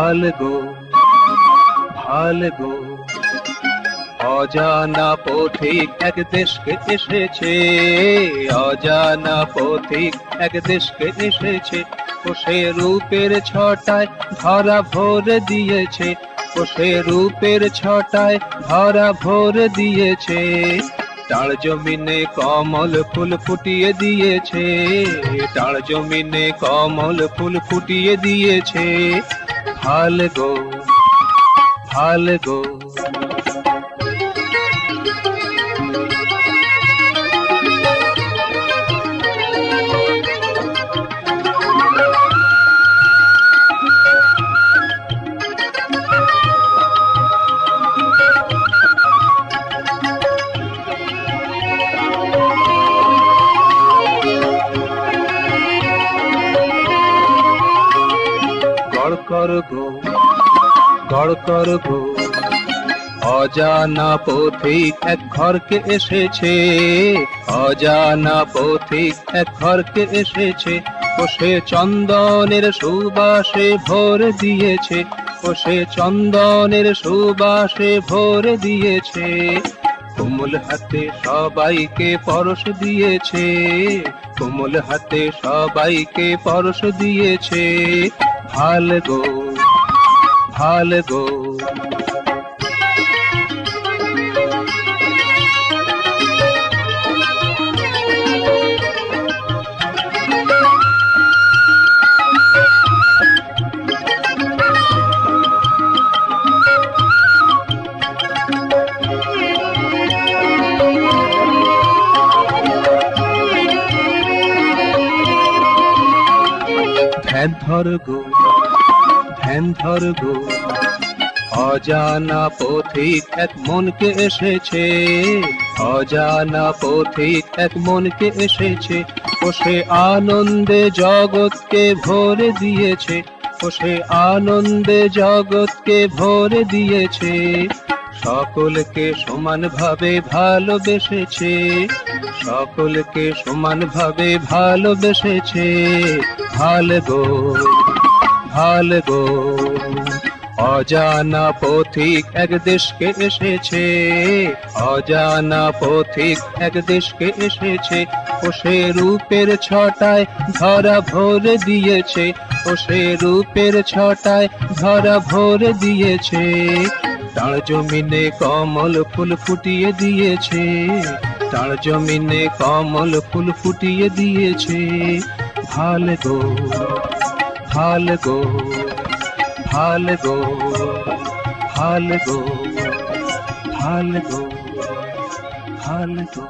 ভালগো ভালগো অজানা পথিক এক দেশকে এসেছে, অজানা পথিক এক দেশকে এসেছে। ও সে রূপের ছটায় ধরা ভরে দিয়েছে, ও সে রূপের ছটায় ধরা ভরে দিয়েছে। টার জমিনে কমল ফুল ফুটিয়ে দিয়েছে, টার জমিনে কমল ফুল ফুটিয়ে দিয়েছে। ভালগো ভালগো গড় কর গো অজানা পথিক এক ঘরকে এসেছে, অজানা পথিক এক ঘরকে এসেছে। ও সে চন্দনের সুবাসে ভরে দিয়েছে, ও সে চন্দনের সুবাসে ভরে দিয়েছে। কোমল হাতে সবাইকে পরশ দিয়েছে, কোমল হাতে সবাইকে পরশ দিয়েছে। ভালগো ভালগো ধ্যান ধর গো ধ্যান ধর গো অজানা পথিক এক মনকে এসেছে, অজানা পথিক এক মনকে এসেছে। ও সে আনন্দে জগৎকে ভরে দিয়েছে, ও সে আনন্দে জগৎকে ভরে দিয়েছে। সকলকে সমানভাবে ভালোবেসেছে, সকলকে সমানভাবে ভালোবেসেছে। ভালগো ভালগো অজানা পথিক এক দেশকে এসেছে, অজানা পথিক এক দেশকে এসেছে। ও সে রূপের ছটায় ধরা ভরে দিয়েছে, ও সে রূপের ছটায় ধরা ভরে দিয়েছে। তার জমিনে কমল ফুল ফুটিয়ে দিয়েছে, তার জমিনে কমল ফুল ফুটিয়ে দিয়েছে। ভালগো ভালগো ভালগো ভালগো ভালগো ভালগো।